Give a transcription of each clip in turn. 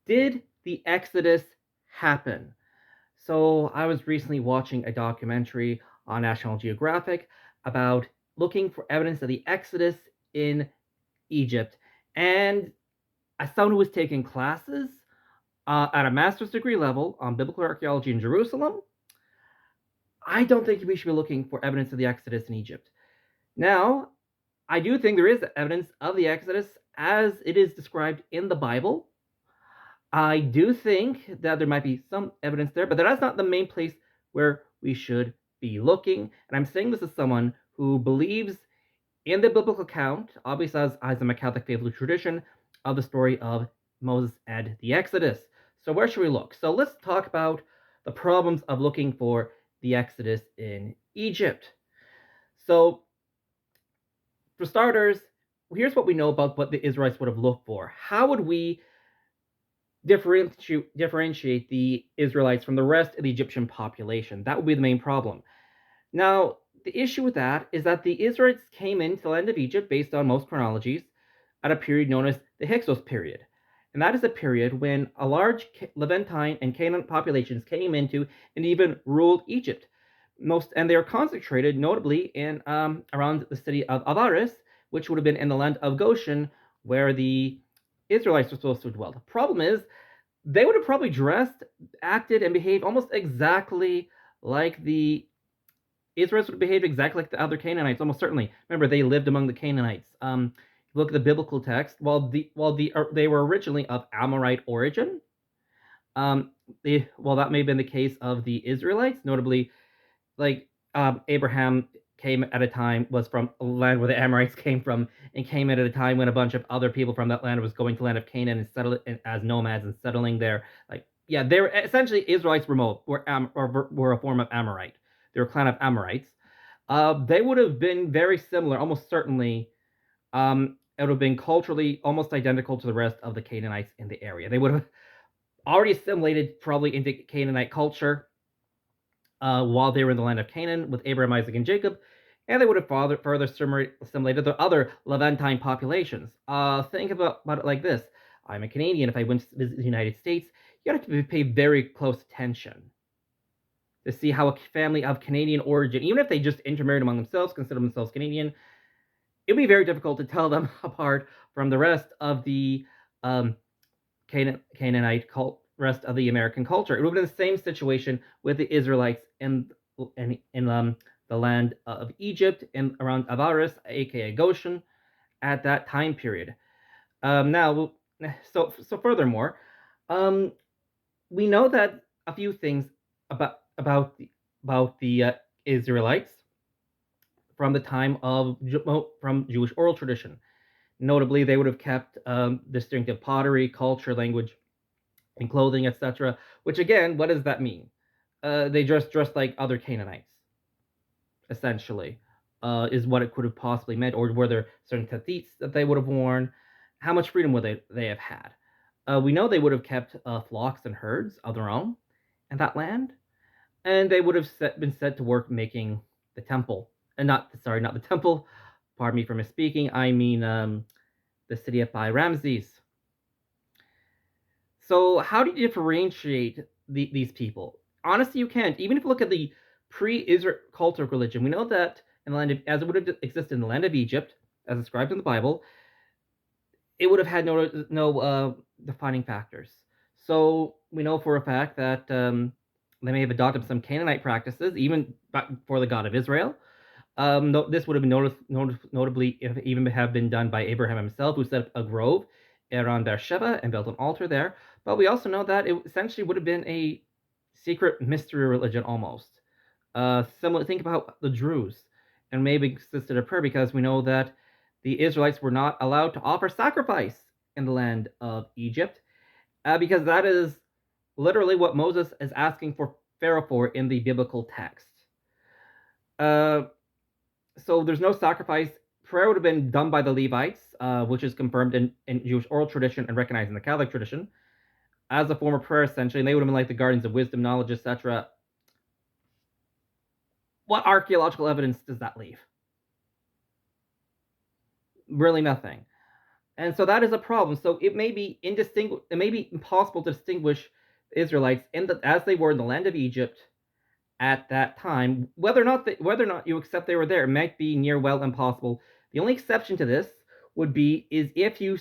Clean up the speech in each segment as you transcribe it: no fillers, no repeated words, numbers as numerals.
Did the Exodus happen? So I was recently watching a documentary on National Geographic about looking for evidence of the Exodus in Egypt. And as someone who was taking classes at a master's degree level on biblical archaeology in Jerusalem, I don't think we should be looking for evidence of the Exodus in Egypt. Now, I do think there is evidence of the Exodus as it is described in the Bible. I do think that there might be some evidence there, but that's not the main place where we should be looking. And I'm saying this as someone who believes in the biblical account, obviously as a Catholic faithful tradition, of the story of Moses and the Exodus. So where should we look? So let's talk about the problems of looking for the Exodus in Egypt. So for starters, here's what we know about what the Israelites would have looked for. How would we differentiate the Israelites from the rest of the Egyptian population? That would be the main problem. Now, the issue with that is that the Israelites came into the land of Egypt based on most chronologies at a period known as the Hyksos period. And that is a period when a large Levantine and Canaanite populations came into and even ruled Egypt. And they are concentrated notably in around the city of Avaris, which would have been in the land of Goshen, where the Israelites were supposed to dwell. The problem is they would have probably dressed, acted, and behaved almost exactly like the Israelites would have behaved exactly like the other Canaanites, almost certainly. Remember, they lived among the Canaanites. Look at the biblical text. They were originally of Amorite origin, that may have been the case of the Israelites, notably, like Abraham came at a time was from a land where the Amorites came from, and came at a time when a bunch of other people from that land was going to the land of Canaan and settled as nomads and settling there. Like, yeah, they were essentially Israelites were a form of Amorite. They were a clan of Amorites. They would have been very similar, almost certainly. It would have been culturally almost identical to the rest of the Canaanites in the area. They would have already assimilated probably into Canaanite culture while they were in the land of Canaan with Abraham, Isaac, and Jacob, and they would have further assimilated the other Levantine populations. Think about it like this. I'm a Canadian. If I went to visit the United States, you have to pay very close attention to see how a family of Canadian origin, even if they just intermarried among themselves, consider themselves Canadian, it'd be very difficult to tell them apart from the rest of the um, Canaanite rest of the American culture. It would have been the same situation with the Israelites in the land of Egypt and around Avaris, aka Goshen, at that time period. Now, so furthermore, um, we know that a few things about the Israelites from the time of from Jewish oral tradition. Notably, they would have kept distinctive pottery, culture, language, and clothing, etc. Which again, what does that mean? They dressed like other Canaanites, essentially, is what it could have possibly meant. Or were there certain tathits that they would have worn? How much freedom would they have had? We know they would have kept flocks and herds of their own in that land, and they would have been set to work making the temple, and not the temple. Pardon me for misspeaking. I mean the city of Pi Ramses. So how do you differentiate these people? Honestly, you can't. Even if you look at the pre-Israel cult of religion, we know that in the land of, as it would have existed in the land of Egypt, as described in the Bible, it would have had no defining factors. So we know for a fact that they may have adopted some Canaanite practices, even for the God of Israel. This would have been notably even have been done by Abraham himself, who set up a grove around Beersheba and built an altar there. But we also know that it essentially would have been a secret mystery religion almost. Similar, think about the Druze, and maybe existed a prayer because we know that the Israelites were not allowed to offer sacrifice in the land of Egypt, because that is literally what Moses is asking for Pharaoh for in the biblical text. Uh, so there's no sacrifice. Prayer would have been done by the Levites, which is confirmed in Jewish oral tradition and recognized in the Catholic tradition as a form of prayer, essentially. And they would have been like the guardians of wisdom, knowledge, etc. What archaeological evidence does that leave? Really nothing. And so that is a problem. So it may be it may be impossible to distinguish the Israelites as they were in the land of Egypt at that time, whether or not you accept they were there. It might be near well impossible. The only exception to this would be is if you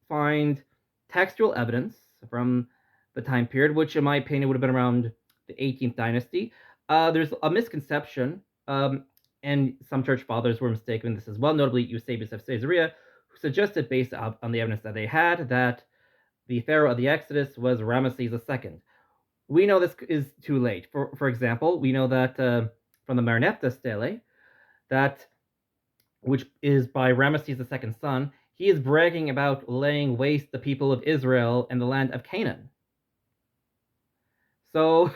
find textual evidence from the time period, which in my opinion would have been around the 18th dynasty. There's a misconception, and some church fathers were mistaken in this as well, notably Eusebius of Caesarea, who suggested, based on the evidence that they had, that the pharaoh of the Exodus was Ramesses II. We know this is too late. For example, we know that from the Mesha Stele, that which is by Ramesses II's son, he is bragging about laying waste the people of Israel and the land of Canaan. So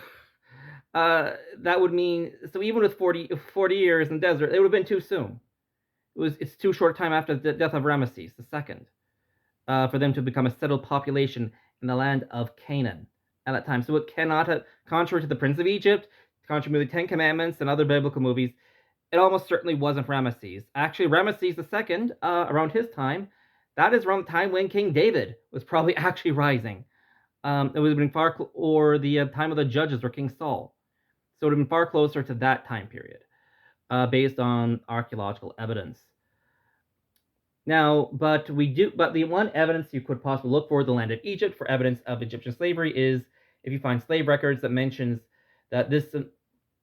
that would mean, so even with 40 years in the desert, it would have been too soon. It's too short time after the death of Ramesses II for them to become a settled population in the land of Canaan at that time. So it cannot have, contrary to the Prince of Egypt, contrary to the Ten Commandments and other biblical movies, it almost certainly wasn't Ramesses. Actually, Ramesses II, around his time, that is around the time when King David was probably actually rising. It would have been or the time of the judges or King Saul. So it would have been far closer to that time period, based on archaeological evidence. Now, but the one evidence you could possibly look for the land of Egypt for evidence of Egyptian slavery is if you find slave records that mentions that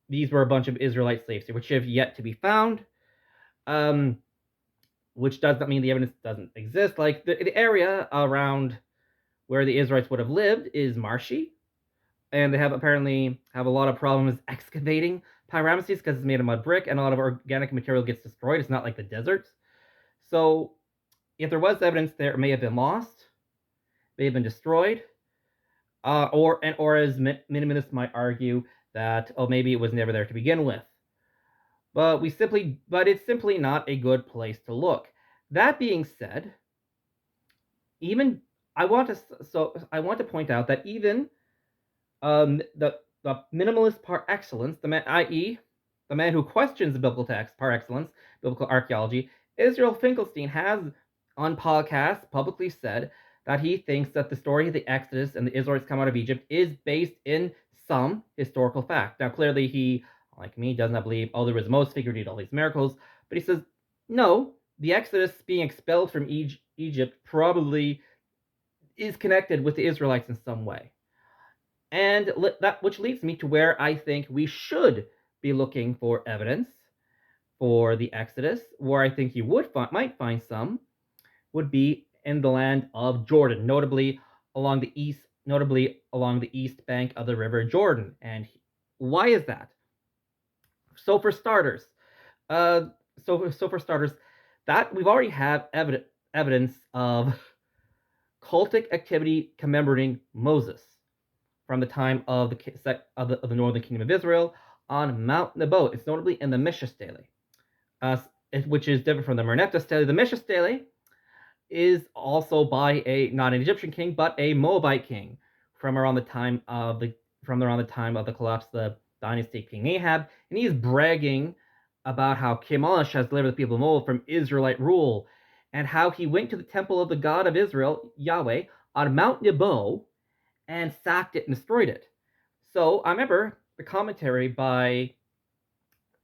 these were a bunch of Israelite slaves, which have yet to be found. Which does not mean the evidence doesn't exist. Like the area around where the Israelites would have lived is marshy, and they apparently have a lot of problems excavating Ramesses because it's made of mud brick, and a lot of organic material gets destroyed. It's not like the deserts. So if there was evidence there, it may have been lost, may have been destroyed, or as minimalists might argue that maybe it was never there to begin with. But it's simply not a good place to look. That being said, even I want to point out that even the minimalist par excellence, i.e., the man who questions the biblical text par excellence, biblical archaeology, Israel Finkelstein has on podcasts publicly said that he thinks that the story of the Exodus and the Israelites come out of Egypt is based in some historical fact. Now, clearly, he, like me, does not believe, there was Moses figure did all these miracles, but he says, no, the Exodus being expelled from Egypt probably is connected with the Israelites in some way. And that which leads me to where I think we should be looking for evidence for the Exodus, where I think you might find some, would be in the land of Jordan, notably along the east bank of the River Jordan. And why is that? So for starters, that we've already have evidence of cultic activity commemorating Moses from the time of the northern kingdom of Israel on Mount Nebo. It's notably in the Mesha Stele, which is different from the Mesha Stele. The Mesha Stele is also by not an Egyptian king, but a Moabite king from around the time of the collapse of the dynasty of King Ahab, and he is bragging about how Chemosh has delivered the people of Moab from Israelite rule, and how he went to the temple of the God of Israel, Yahweh, on Mount Nebo, and sacked it and destroyed it. So I remember the commentary by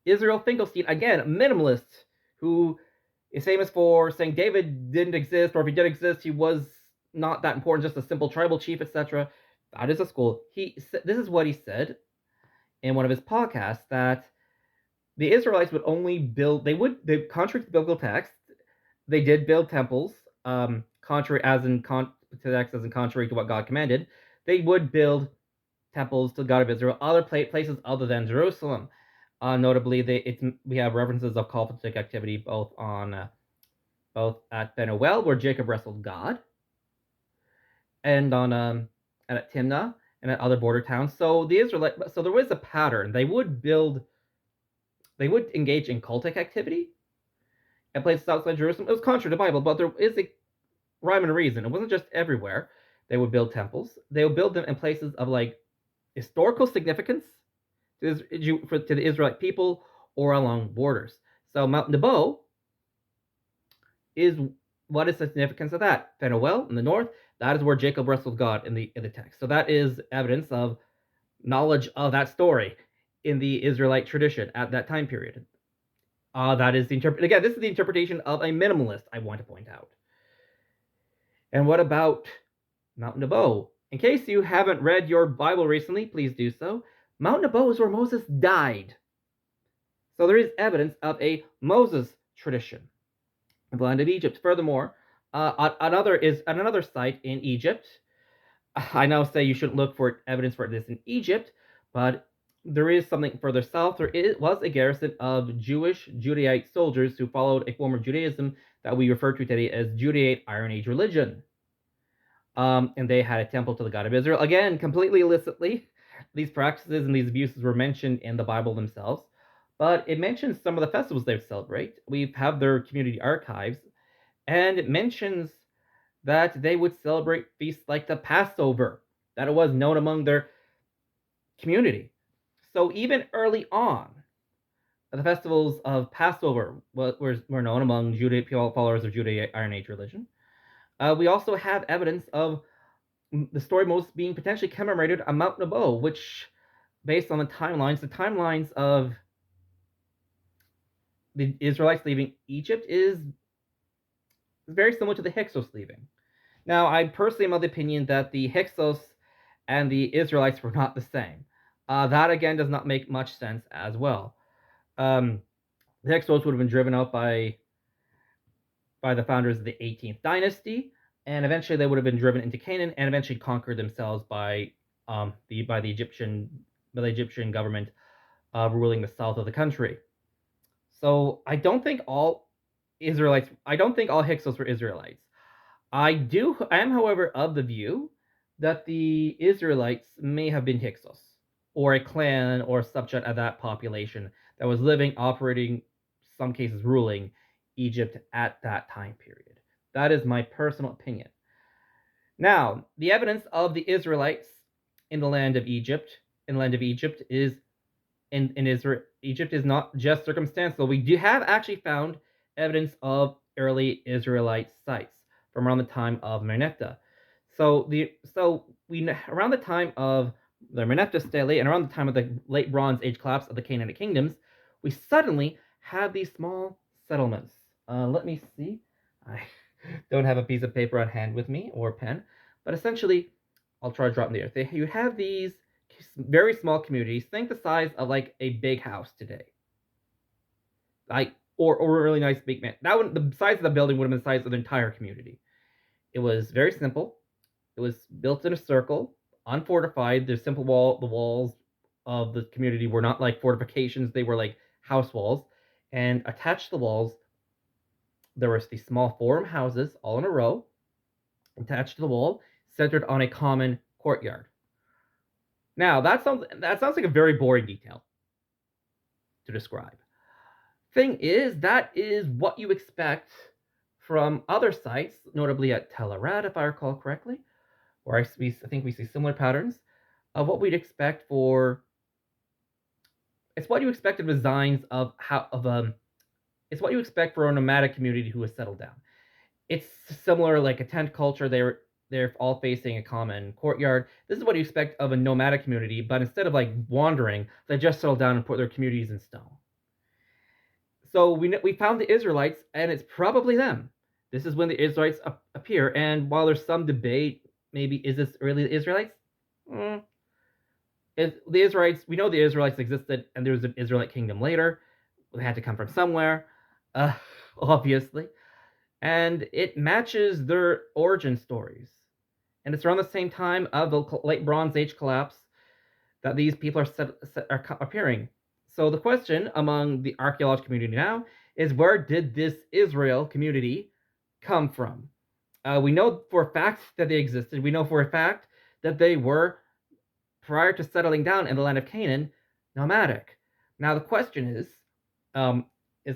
Israel Finkelstein, again, a minimalist, who is famous for saying David didn't exist, or if he did exist, he was not that important, just a simple tribal chief, etc. That is a school. This is what he said in one of his podcasts, that the Israelites would only build, contrary to the biblical text, they did build temples, contrary to what God commanded. They would build temples to the God of Israel, other places other than Jerusalem. Notably, we have references of cultic activity both at Benuel, where Jacob wrestled God, and and at Timnah and at other border towns. So there was a pattern. They would engage in cultic activity at places outside Jerusalem. It was contrary to the Bible, but there is a rhyme and reason. It wasn't just everywhere. They would build temples. They would build them in places of historical significance to the Israelite people or along borders. So Mount Nebo is what is the significance of that? Phanuel in the north, that is where Jacob wrestled God in the text. So that is evidence of knowledge of that story in the Israelite tradition at that time period. That is the again, this is the interpretation of a minimalist, I want to point out. And what about Mount Nebo? In case you haven't read your Bible recently, please do so. Mount Nebo is where Moses died. So there is evidence of a Moses tradition in the land of Egypt. Furthermore, another site in Egypt. I now say you shouldn't look for evidence for this in Egypt, but there is something further south. Was a garrison of Jewish Judaite soldiers who followed a form of Judaism that we refer to today as Judaite Iron Age religion. And they had a temple to the God of Israel. Again, completely illicitly. These practices and these abuses were mentioned in the Bible themselves, but it mentions some of the festivals they celebrate. We have their community archives, and it mentions that they would celebrate feasts like the Passover, that it was known among their community. So even early on, the festivals of Passover were known among followers of Judaic Iron Age religion. We also have evidence of the story of Moses being potentially commemorated on Mount Nebo, which, based on the timelines of the Israelites leaving Egypt is very similar to the Hyksos leaving. Now, I personally am of the opinion that the Hyksos and the Israelites were not the same. That, again, does not make much sense as well. The Hyksos would have been driven out by the founders of the 18th dynasty, and eventually they would have been driven into Canaan and eventually conquered themselves by the Egyptian government ruling the south of the country. So I don't think all Hyksos were Israelites. I am, however, of the view that the Israelites may have been Hyksos, or a clan or subset of that population that was living, operating, some cases ruling Egypt at that time period. That is my personal opinion. Now, the evidence of the Israelites in the land of Egypt, is in Israel. Egypt is not just circumstantial. We do have actually found evidence of early Israelite sites from around the time of Merneptah. So around the time of the Mesha Stele and around the time of the late Bronze Age collapse of the Canaanite kingdoms, we suddenly had these small settlements. Let me see. I don't have a piece of paper on hand with me or a pen, but essentially, I'll try to drop them there. You have these very small communities. Think the size of like a big house today, like or a really nice big man. That one, the size of the building would have been the size of the entire community. It was very simple. It was built in a circle, unfortified. The walls of the community were not like fortifications; they were like house walls. And attached to the walls, there was these small forum houses all in a row, attached to the wall, centered on a common courtyard. Now that sounds like a very boring detail to describe. Thing is, that is what you expect from other sites, notably at Tel Arad, if I recall correctly, where I think we see similar patterns of what we'd expect for. It's what you expect of designs of it's what you expect for a nomadic community who has settled down. It's similar, like a tent culture. They're all facing a common courtyard. This is what you expect of a nomadic community, but instead of like wandering, they just settle down and put their communities in stone. So we found the Israelites, and it's probably them. This is when the Israelites appear, and while there's some debate, maybe is this really the Israelites? The Israelites, we know the Israelites existed, and there was an Israelite kingdom later. They had to come from somewhere, obviously, and it matches their origin stories. And it's around the same time of the late Bronze Age collapse that these people are appearing. So the question among the archaeological community now is, where did this Israel community come from? We know for a fact that they existed. We know for a fact that they were, prior to settling down in the land of Canaan, nomadic. Now the question is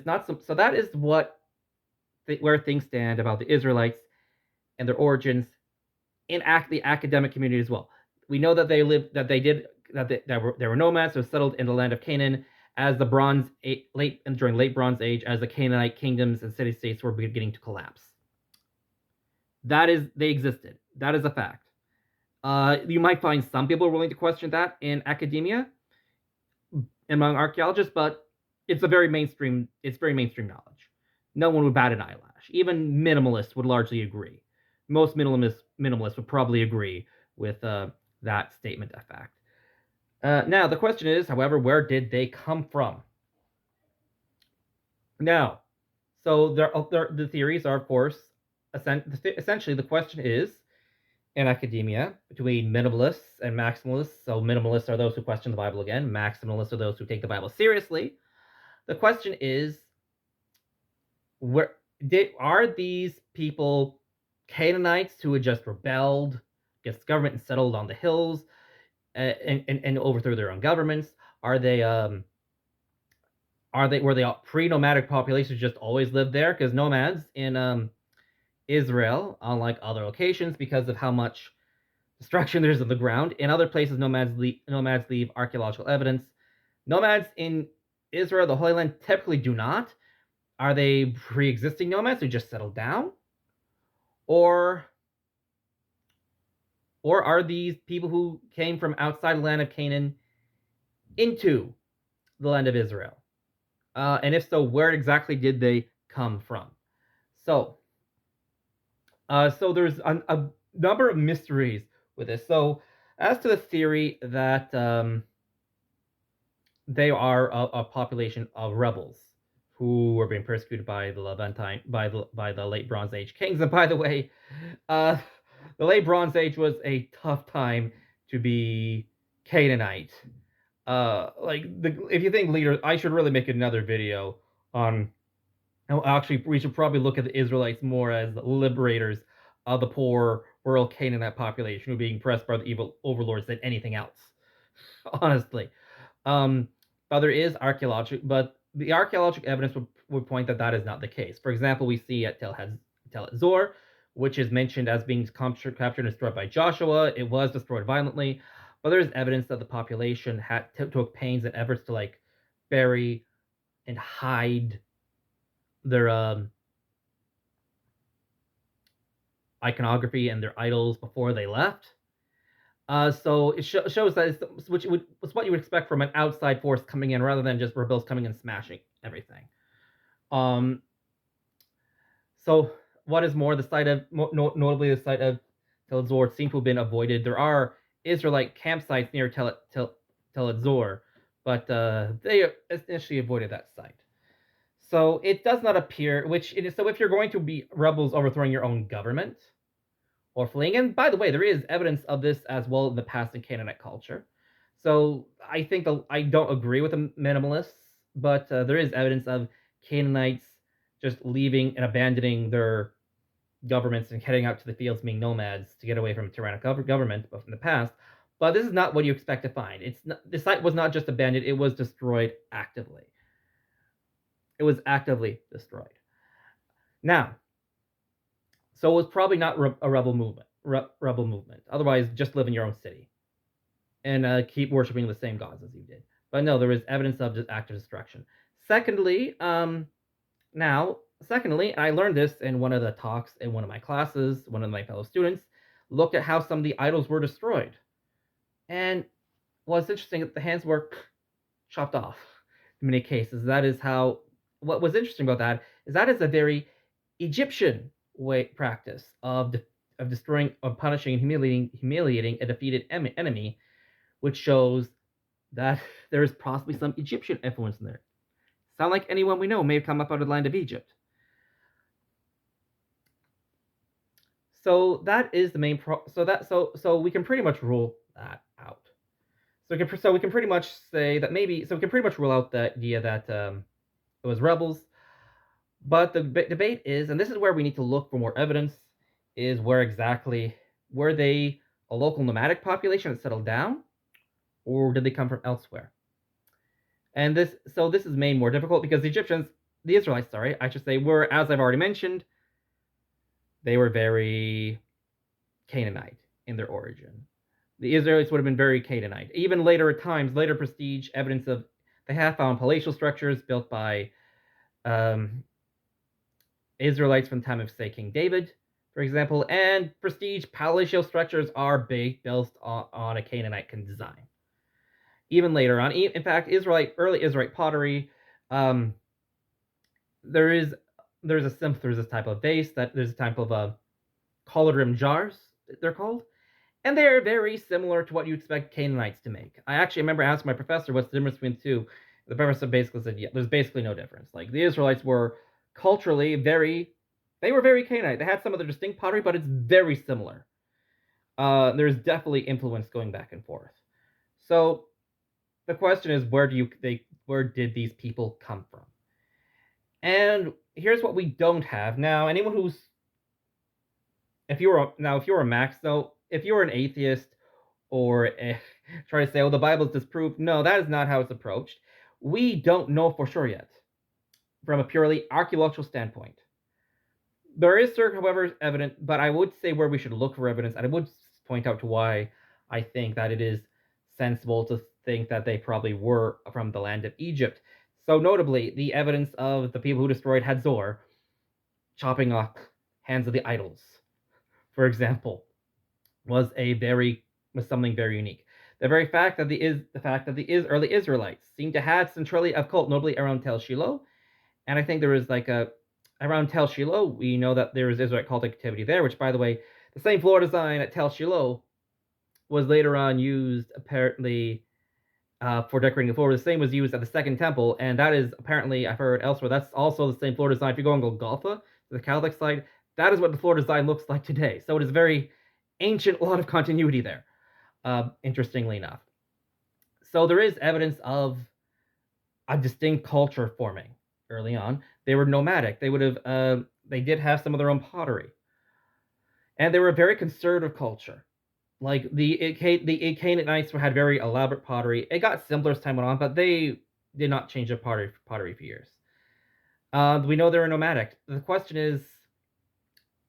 not so that is where things stand about the Israelites and their origins in the academic community as well. We know that they were nomads who settled in the land of Canaan as during late Bronze Age, as the Canaanite kingdoms and city-states were beginning to collapse. They existed. That is a fact. You might find some people willing to question that in academia among archaeologists, but it's very mainstream knowledge. No one would bat an eyelash. Even minimalists would largely agree. Most minimalists would probably agree with that statement of fact. Now the question is, however, where did they come from? Now, so the theories are, of course, essentially the question is in academia between minimalists and maximalists. So minimalists are those who question the Bible again. Maximalists are those who take the Bible seriously. The question is, are these people Canaanites who had just rebelled against the government and settled on the hills and overthrew their own governments? Are they were they pre-nomadic populations who just always lived there? Because nomads in Israel, unlike other locations, because of how much destruction there's on the ground, in other places nomads leave archaeological evidence. Nomads in Israel, the Holy Land, typically do not. Are they pre-existing nomads who just settled down? Or are these people who came from outside the land of Canaan into the land of Israel? And if so, where exactly did they come from? So, so there's a number of mysteries with this. So, as to the theory that they are a population of rebels who were being persecuted by the Levantine by the late Bronze Age kings. And by the way, uh, the late Bronze Age was a tough time to be Canaanite. If you think leaders, I should really make another video on. Actually, we should probably look at the Israelites more as liberators of the poor rural Canaanite population who are being pressed by the evil overlords than anything else. Honestly, um, but but the archaeological evidence would point that that is not the case. For example, we see at Tel Zor, which is mentioned as being captured and destroyed by Joshua. It was destroyed violently, but there is evidence that the population took pains and efforts to bury and hide their iconography and their idols before they left. So it shows that it's what you would expect from an outside force coming in, rather than just rebels coming and smashing everything. So what is more, the site of notably the site of Tel Zor seems to have been avoided. There are Israelite campsites near Tel Zor, but they initially avoided that site. So it does not appear, so if you're going to be rebels overthrowing your own government or fleeing, and by the way, there is evidence of this as well in the past in Canaanite culture. So I think I don't agree with the minimalists, but there is evidence of Canaanites just leaving and abandoning their governments and heading out to the fields, being nomads to get away from tyrannical government, but from the past. But this is not what you expect to find. The site was not just abandoned; it was destroyed actively. It was actively destroyed. Now, so it was probably not a rebel movement. Otherwise, just live in your own city and keep worshiping the same gods as you did. But no, there is evidence of active destruction. Secondly, I learned this in one of the talks in one of my classes. One of my fellow students looked at how some of the idols were destroyed, and what's interesting, the hands were chopped off in many cases. That is how. What was interesting about that is a very Egyptian practice of destroying, of punishing, and humiliating a defeated enemy, which shows that there is possibly some Egyptian influence in there. Sound like anyone we know may have come up out of the land of Egypt. So that is the main so we can pretty much rule that out. So we can pretty much say that we can pretty much rule out the idea that it was rebels. But the debate is, and this is where we need to look for more evidence, is were they a local nomadic population that settled down, or did they come from elsewhere? And this is made more difficult because the Israelites, I should say, were, as I've already mentioned, they were very Canaanite in their origin. The Israelites would have been very Canaanite. Even later prestige evidence of they have found palatial structures built by Israelites from the time of, say, King David. for example, and prestige palatial structures are built on a Canaanite design. Even later on, in fact, early Israelite pottery, um, there is there's this type of vase that there's a type of collared rim jars they're called, and they're very similar to what you expect Canaanites to make. I actually remember asking my professor what's the difference between the two. The professor basically said, yeah, there's basically no difference. Like the Israelites were culturally they were very Canaanite. They had some of their distinct pottery, but it's very similar. There's definitely influence going back and forth. So the question is, where did these people come from? And here's what we don't have now. Anyone who's if you're a Max though, if you're an atheist or try to say, oh, the Bible is disproved, no, that is not how it's approached. We don't know for sure yet, from a purely archaeological standpoint. There is, however, evidence, but I would say where we should look for evidence, and I would point out to why I think that it is sensible to think that they probably were from the land of Egypt. So, notably, the evidence of the people who destroyed Hadzor chopping off hands of the idols, for example, was something very unique. The fact that the early Israelites seem to have centrality of cult, notably around Tel Shiloh, and I think there was around Tel Shiloh, we know that there was Israelite cult activity there, which, by the way, the same floor design at Tel Shiloh was later on used apparently for decorating the floor. The same was used at the Second Temple, and that is apparently, I've heard elsewhere, that's also the same floor design. If you go on Golgotha, the Catholic side, that is what the floor design looks like today. So it is very ancient, a lot of continuity there, interestingly enough. So there is evidence of a distinct culture forming early on. They were nomadic. They did have some of their own pottery, and they were a very conservative culture. Like the Canaanites had very elaborate pottery. It got simpler as time went on, but they did not change their pottery for years. We know they were nomadic. The question is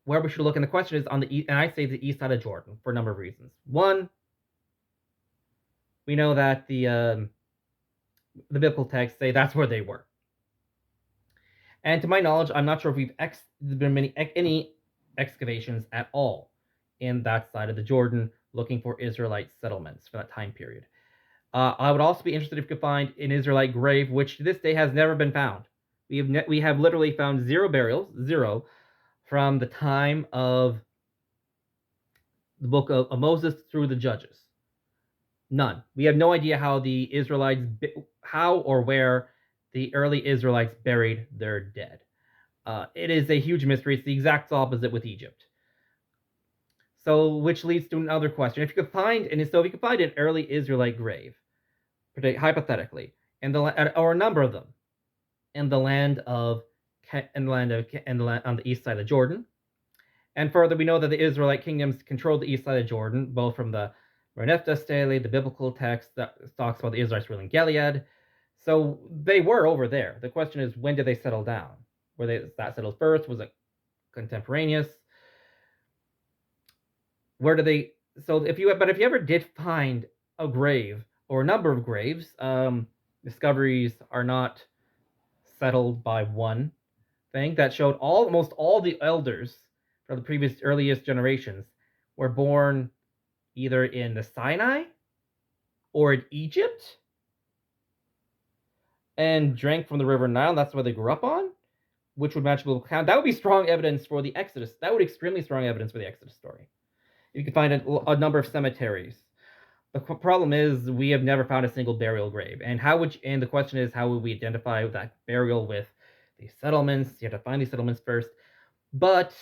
where we should look, and the question is on the east, and I say the east side of Jordan for a number of reasons. One, we know that the biblical texts say that's where they were. And to my knowledge, I'm not sure if there's been any excavations at all in that side of the Jordan looking for Israelite settlements for that time period. I would also be interested if you could find an Israelite grave, which to this day has never been found. We have literally found zero burials, zero, from the time of the book of Moses through the Judges. None. We have no idea how or where the early Israelites buried their dead. It is a huge mystery. It's the exact opposite with Egypt. So, which leads to another question: if you could find an early Israelite grave, hypothetically, or a number of them, in the land of on the east side of Jordan, and further, we know that the Israelite kingdoms controlled the east side of Jordan, both from the Mesha Stele, the biblical text that talks about the Israelites ruling Gilead. So they were over there. The question is, when did they settle down? Were they that settled first? Was it contemporaneous? Where do they? So if you ever did find a grave or a number of graves, discoveries are not settled by one thing that showed almost all the elders from the previous earliest generations were born either in the Sinai or in Egypt and drank from the river Nile. That's where they grew up on, which would match biblical count. That would be strong evidence for the Exodus. That would be extremely strong evidence for the Exodus story. You could find a number of cemeteries. The problem is we have never found a single burial grave. And the question is, how would we identify that burial with these settlements? You have to find these settlements first. But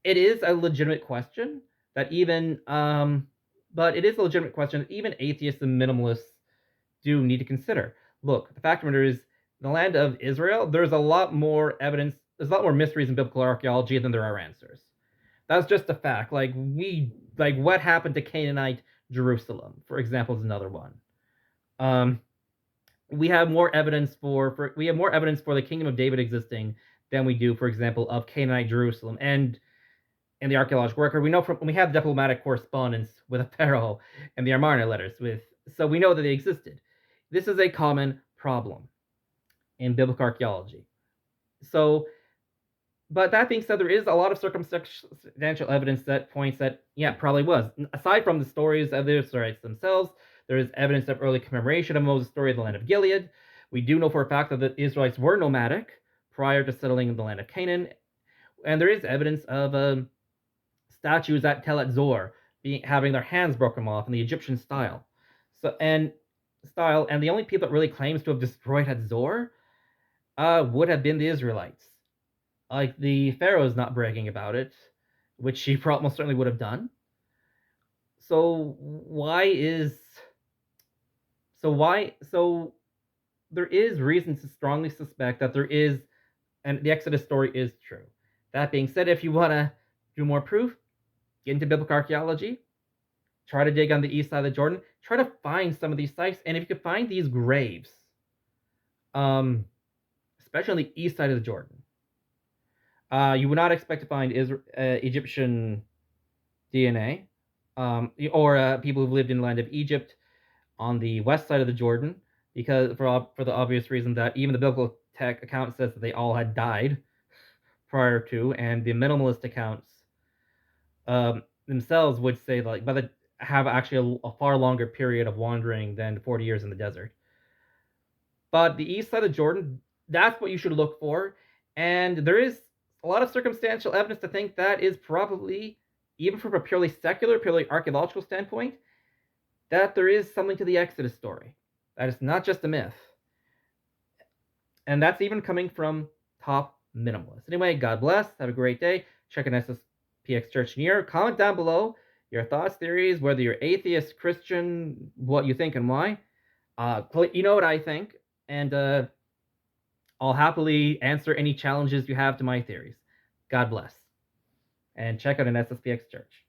it is a legitimate question that even atheists and minimalists do need to consider. Look, the fact of the matter is, in the land of Israel, there's a lot more evidence, there's a lot more mysteries in biblical archaeology than there are answers. That's just a fact. Like what happened to Canaanite Jerusalem, for example, is another one. We have more evidence for the kingdom of David existing than we do, for example, of Canaanite Jerusalem. And in the archaeological record, we have diplomatic correspondence with a pharaoh and the Amarna letters so we know that they existed. This is a common problem in biblical archaeology. So But that being said, there is a lot of circumstantial evidence that points that, yeah, it probably was. Aside from the stories of the Israelites themselves, there is evidence of early commemoration of Moses' story of the land of Gilead. We do know for a fact that the Israelites were nomadic prior to settling in the land of Canaan. And there is evidence of statues at Tel Zor having their hands broken off in the Egyptian style. And the only people that really claims to have destroyed Zor would have been the Israelites. Like the Pharaoh's not bragging about it, which she most certainly would have done. So why is so there is reason to strongly suspect that there is, and the Exodus story is true. That being said, if you want to do more proof, get into biblical archaeology, try to dig on the east side of the Jordan, try to find some of these sites, and if you could find these graves, especially on the east side of the Jordan, you would not expect to find Egyptian DNA, or people who've lived in the land of Egypt on the west side of the Jordan, because for the obvious reason that even the biblical tech account says that they all had died prior to, and the minimalist accounts themselves would say like, but have actually a far longer period of wandering than 40 years in the desert. But the east side of Jordan, that's what you should look for, and there is a lot of circumstantial evidence to think that is probably, even from a purely secular, purely archaeological standpoint, that there is something to the Exodus story. That is not just a myth. And that's even coming from top minimalists. Anyway, God bless. Have a great day. Check out SSPX Church near. Comment down below your thoughts, theories, whether you're atheist, Christian, what you think and why. You know what I think, and I'll happily answer any challenges you have to my theories. God bless. And check out an SSPX Church.